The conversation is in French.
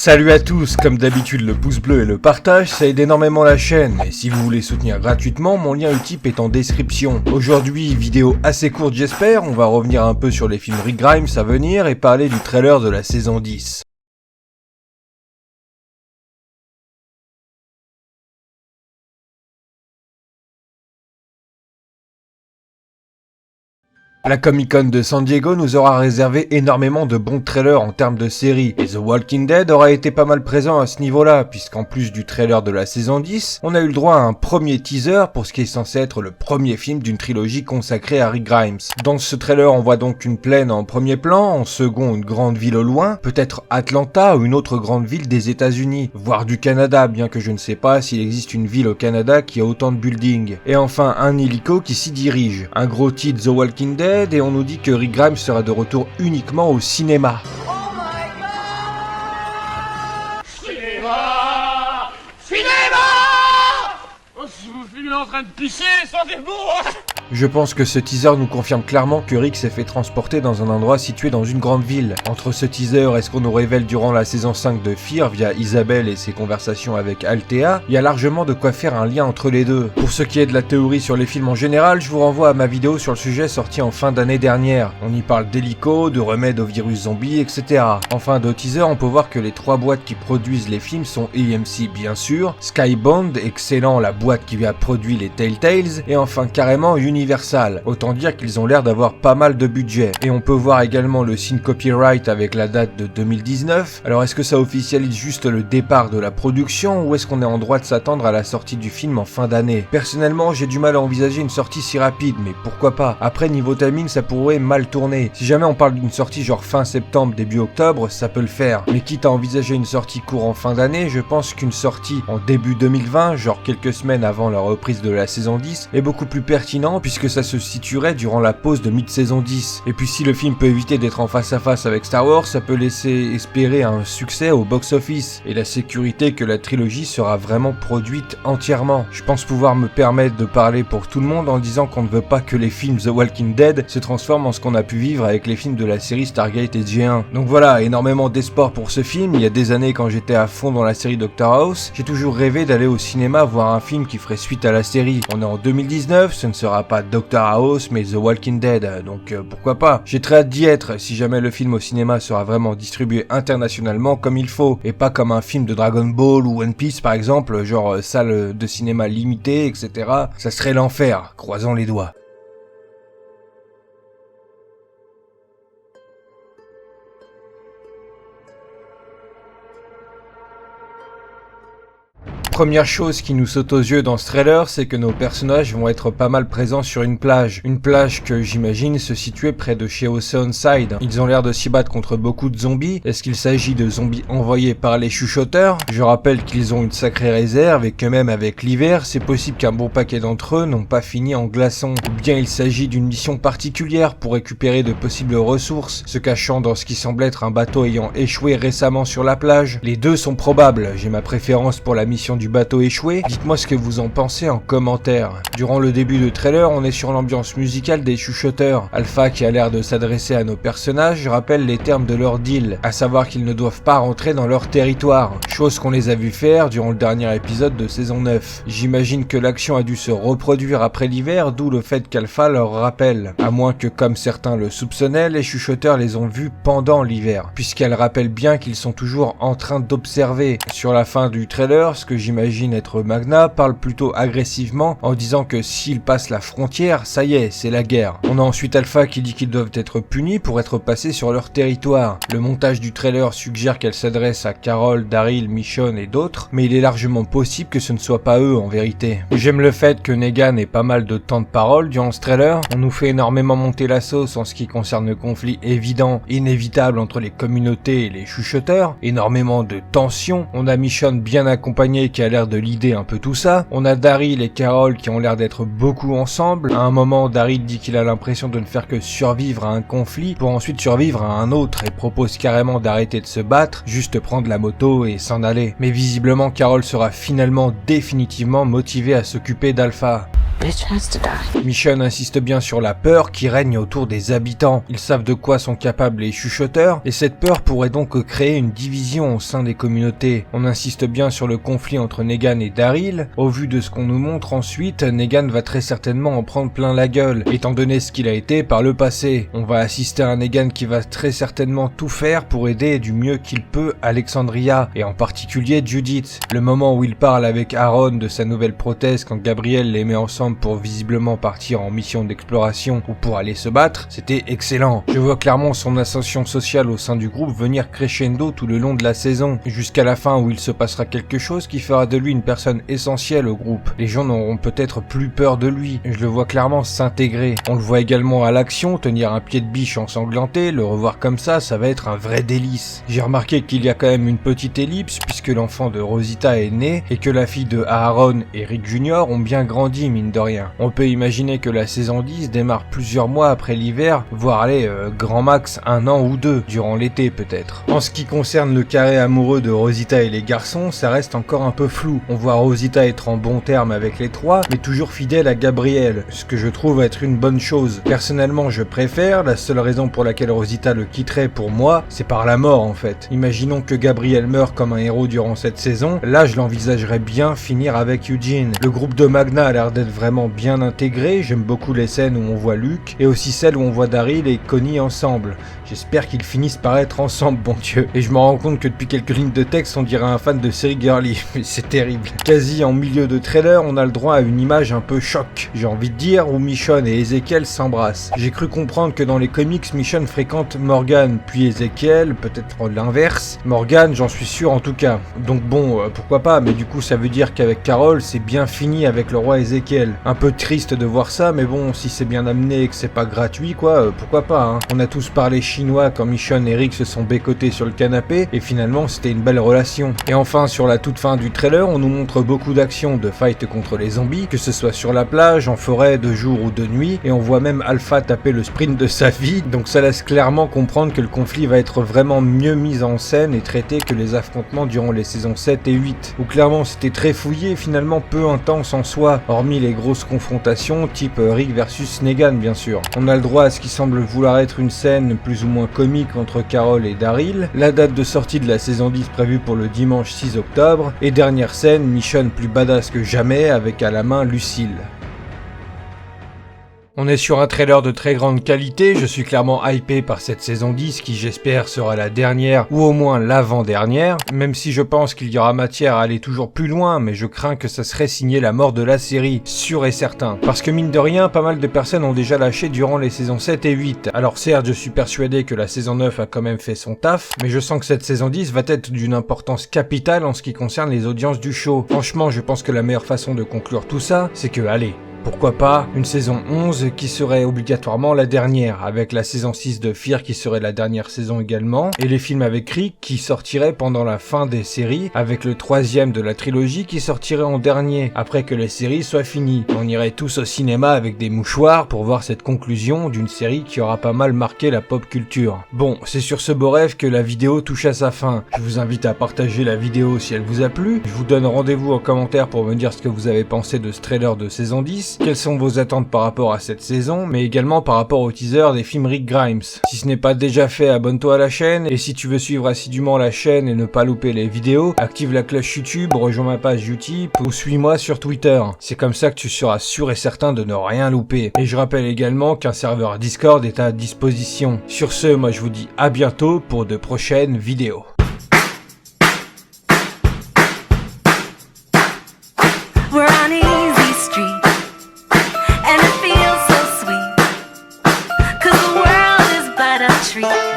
Salut à tous, comme d'habitude le pouce bleu et le partage, ça aide énormément la chaîne, et si vous voulez soutenir gratuitement, mon lien Utip est en description. Aujourd'hui, vidéo assez courte j'espère, on va revenir un peu sur les films Rick Grimes à venir et parler du trailer de la saison 10. La Comic Con de San Diego nous aura réservé énormément de bons trailers en termes de séries, et The Walking Dead aura été pas mal présent à ce niveau-là, puisqu'en plus du trailer de la saison 10, on a eu le droit à un premier teaser pour ce qui est censé être le premier film d'une trilogie consacrée à Rick Grimes. Dans ce trailer, on voit donc une plaine en premier plan, en second une grande ville au loin, peut-être Atlanta ou une autre grande ville des États-Unis, voire du Canada, bien que je ne sais pas s'il existe une ville au Canada qui a autant de buildings. Et enfin, un hélico qui s'y dirige. Un gros titre The Walking Dead, et on nous dit que Rick Grimes sera de retour uniquement au cinéma. Oh my God! Cinéma! Cinéma! Oh, si vous filmez en train de pisser, sortez-vous! Je pense que ce teaser nous confirme clairement que Rick s'est fait transporter dans un endroit situé dans une grande ville. Entre ce teaser et ce qu'on nous révèle durant la saison 5 de Fear via Isabelle et ses conversations avec Althea, il y a largement de quoi faire un lien entre les deux. Pour ce qui est de la théorie sur les films en général, je vous renvoie à ma vidéo sur le sujet sortie en fin d'année dernière. On y parle d'hélico, de remèdes au virus zombie, etc. En fin de teaser, on peut voir que les trois boîtes qui produisent les films sont AMC bien sûr, Skybound, excellent la boîte qui a produit les Telltales, et enfin carrément Universal. Autant dire qu'ils ont l'air d'avoir pas mal de budget. Et on peut voir également le signe copyright avec la date de 2019. Alors est-ce que ça officialise juste le départ de la production ou est-ce qu'on est en droit de s'attendre à la sortie du film en fin d'année? Personnellement, j'ai du mal à envisager une sortie si rapide, mais pourquoi pas? Après, niveau timing, ça pourrait mal tourner. Si jamais on parle d'une sortie genre fin septembre, début octobre, ça peut le faire. Mais quitte à envisager une sortie courant en fin d'année, je pense qu'une sortie en début 2020, genre quelques semaines avant la reprise de la saison 10, est beaucoup plus pertinent puisque ça se situerait durant la pause de mid-saison 10. Et puis si le film peut éviter d'être en face à face avec Star Wars, ça peut laisser espérer un succès au box-office et la sécurité que la trilogie sera vraiment produite entièrement. Je pense pouvoir me permettre de parler pour tout le monde en disant qu'on ne veut pas que les films The Walking Dead se transforment en ce qu'on a pu vivre avec les films de la série Stargate et G1. Donc voilà, énormément d'espoir pour ce film. Il y a des années quand j'étais à fond dans la série Doctor House, j'ai toujours rêvé d'aller au cinéma voir un film qui ferait suite à la série. On est en 2019, ce ne sera pas Doctor House mais The Walking Dead, donc pourquoi pas. J'ai très hâte d'y être si jamais le film au cinéma sera vraiment distribué internationalement comme il faut, et pas comme un film de Dragon Ball ou One Piece par exemple, genre salle de cinéma limitée, etc. Ça serait l'enfer, croisons les doigts. Première chose qui nous saute aux yeux dans ce trailer, c'est que nos personnages vont être pas mal présents sur une plage. Une plage que j'imagine se situait près de chez Oceanside. Ils ont l'air de s'y battre contre beaucoup de zombies. Est-ce qu'il s'agit de zombies envoyés par les chuchoteurs? Je rappelle qu'ils ont une sacrée réserve et que même avec l'hiver, c'est possible qu'un bon paquet d'entre eux n'ont pas fini en glaçons. Ou bien il s'agit d'une mission particulière pour récupérer de possibles ressources, se cachant dans ce qui semble être un bateau ayant échoué récemment sur la plage. Les deux sont probables. J'ai ma préférence pour la mission du bateau échoué. Dites-moi ce que vous en pensez en commentaire. Durant le début de trailer, on est sur l'ambiance musicale des chuchoteurs. Alpha, qui a l'air de s'adresser à nos personnages, rappelle les termes de leur deal, à savoir qu'ils ne doivent pas rentrer dans leur territoire, chose qu'on les a vu faire durant le dernier épisode de saison 9. J'imagine que l'action a dû se reproduire après l'hiver, d'où le fait qu'Alpha leur rappelle. À moins que, comme certains le soupçonnaient, les chuchoteurs les ont vus pendant l'hiver, puisqu'elle rappelle bien qu'ils sont toujours en train d'observer. Sur la fin du trailer, ce que j'imagine être Magna parle plutôt agressivement en disant que s'ils passent la frontière, ça y est, c'est la guerre. On a ensuite Alpha qui dit qu'ils doivent être punis pour être passés sur leur territoire. Le montage du trailer suggère qu'elle s'adresse à Carol, Daryl, Michonne et d'autres, mais il est largement possible que ce ne soit pas eux en vérité. J'aime le fait que Negan ait pas mal de temps de parole durant ce trailer. On nous fait énormément monter la sauce en ce qui concerne le conflit évident, inévitable entre les communautés et les chuchoteurs. Énormément de tension. On a Michonne bien accompagnée qui a l'air de l'idée un peu tout ça. On a Daryl et Carol qui ont l'air d'être beaucoup ensemble. À un moment, Daryl dit qu'il a l'impression de ne faire que survivre à un conflit pour ensuite survivre à un autre et propose carrément d'arrêter de se battre, juste prendre la moto et s'en aller. Mais visiblement, Carol sera finalement définitivement motivée à s'occuper d'Alpha. bitch has to die. Michonne insiste bien sur la peur qui règne autour des habitants. Ils savent de quoi sont capables les chuchoteurs, et cette peur pourrait donc créer une division au sein des communautés. On insiste bien sur le conflit entre Negan et Daryl. Au vu de ce qu'on nous montre ensuite, Negan va très certainement en prendre plein la gueule, étant donné ce qu'il a été par le passé. On va assister à un Negan qui va très certainement tout faire pour aider du mieux qu'il peut Alexandria, et en particulier Judith. Le moment où il parle avec Aaron de sa nouvelle prothèse quand Gabriel les met ensemble pour visiblement partir en mission d'exploration ou pour aller se battre, c'était excellent. Je vois clairement son ascension sociale au sein du groupe venir crescendo tout le long de la saison, jusqu'à la fin où il se passera quelque chose qui fera de lui une personne essentielle au groupe. Les gens n'auront peut-être plus peur de lui. Je le vois clairement s'intégrer. On le voit également à l'action, tenir un pied de biche ensanglanté, le revoir comme ça va être un vrai délice. J'ai remarqué qu'il y a quand même une petite ellipse puisque l'enfant de Rosita est né et que la fille de Aaron et Rick Jr. ont bien grandi mine de rien. On peut imaginer que la saison 10 démarre plusieurs mois après l'hiver, voire aller grand max 1 an ou 2, durant l'été peut-être. En ce qui concerne le carré amoureux de Rosita et les garçons, ça reste encore un peu flou. On voit Rosita être en bon terme avec les trois, mais toujours fidèle à Gabriel, ce que je trouve être une bonne chose. Personnellement, je préfère, la seule raison pour laquelle Rosita le quitterait pour moi, c'est par la mort en fait. Imaginons que Gabriel meurt comme un héros durant cette saison, là je l'envisagerais bien finir avec Eugene. Le groupe de Magna a l'air d'être vraiment bien intégré, j'aime beaucoup les scènes où on voit Luke, et aussi celles où on voit Daryl et Connie ensemble. J'espère qu'ils finissent par être ensemble, bon Dieu. Et je me rends compte que depuis quelques lignes de texte, on dirait un fan de série girly, mais c'est terrible. Quasi en milieu de trailer, on a le droit à une image un peu choc, j'ai envie de dire, où Michonne et Ezekiel s'embrassent. J'ai cru comprendre que dans les comics, Michonne fréquente Morgan, puis Ezekiel, peut-être l'inverse. Morgan, j'en suis sûr en tout cas. Donc bon, pourquoi pas, mais du coup ça veut dire qu'avec Carol, c'est bien fini avec le roi Ezekiel. Un peu triste de voir ça, mais bon, si c'est bien amené et que c'est pas gratuit, quoi, pourquoi pas, hein. On a tous parlé chinois quand Michonne et Rick se sont bécotés sur le canapé, et finalement c'était une belle relation. Et enfin, sur la toute fin du trailer, on nous montre beaucoup d'actions de fight contre les zombies, que ce soit sur la plage, en forêt, de jour ou de nuit, et on voit même Alpha taper le sprint de sa vie, donc ça laisse clairement comprendre que le conflit va être vraiment mieux mis en scène et traité que les affrontements durant les saisons 7 et 8, où clairement c'était très fouillé et finalement peu intense en soi, hormis les grosses confrontations type Rick versus Negan bien sûr. On a le droit à ce qui semble vouloir être une scène plus ou moins comique entre Carol et Daryl, la date de sortie de la saison 10 prévue pour le dimanche 6 octobre, et dernière scène, Michonne plus badass que jamais avec à la main Lucille. On est sur un trailer de très grande qualité, je suis clairement hypé par cette saison 10 qui j'espère sera la dernière ou au moins l'avant-dernière, même si je pense qu'il y aura matière à aller toujours plus loin, mais je crains que ça serait signer la mort de la série, sûr et certain. Parce que mine de rien, pas mal de personnes ont déjà lâché durant les saisons 7 et 8. Alors certes, je suis persuadé que la saison 9 a quand même fait son taf, mais je sens que cette saison 10 va être d'une importance capitale en ce qui concerne les audiences du show. Franchement, je pense que la meilleure façon de conclure tout ça, c'est que allez, pourquoi pas une saison 11 qui serait obligatoirement la dernière, avec la saison 6 de Fear qui serait la dernière saison également, et les films avec Rick qui sortiraient pendant la fin des séries, avec le 3e de la trilogie qui sortirait en dernier, après que les séries soient finies. On irait tous au cinéma avec des mouchoirs pour voir cette conclusion d'une série qui aura pas mal marqué la pop culture. Bon, c'est sur ce beau rêve que la vidéo touche à sa fin. Je vous invite à partager la vidéo si elle vous a plu. Je vous donne rendez-vous en commentaire pour me dire ce que vous avez pensé de ce trailer de saison 10. Quelles sont vos attentes par rapport à cette saison, mais également par rapport au teaser des films Rick Grimes. Si ce n'est pas déjà fait, abonne-toi à la chaîne, et si tu veux suivre assidûment la chaîne et ne pas louper les vidéos, active la cloche YouTube, rejoins ma page Utip ou suis-moi sur Twitter. C'est comme ça que tu seras sûr et certain de ne rien louper. Et je rappelle également qu'un serveur Discord est à disposition. Sur ce, moi je vous dis à bientôt pour de prochaines vidéos. We're on easy street. And it feels so sweet, 'cause the world is but a treat.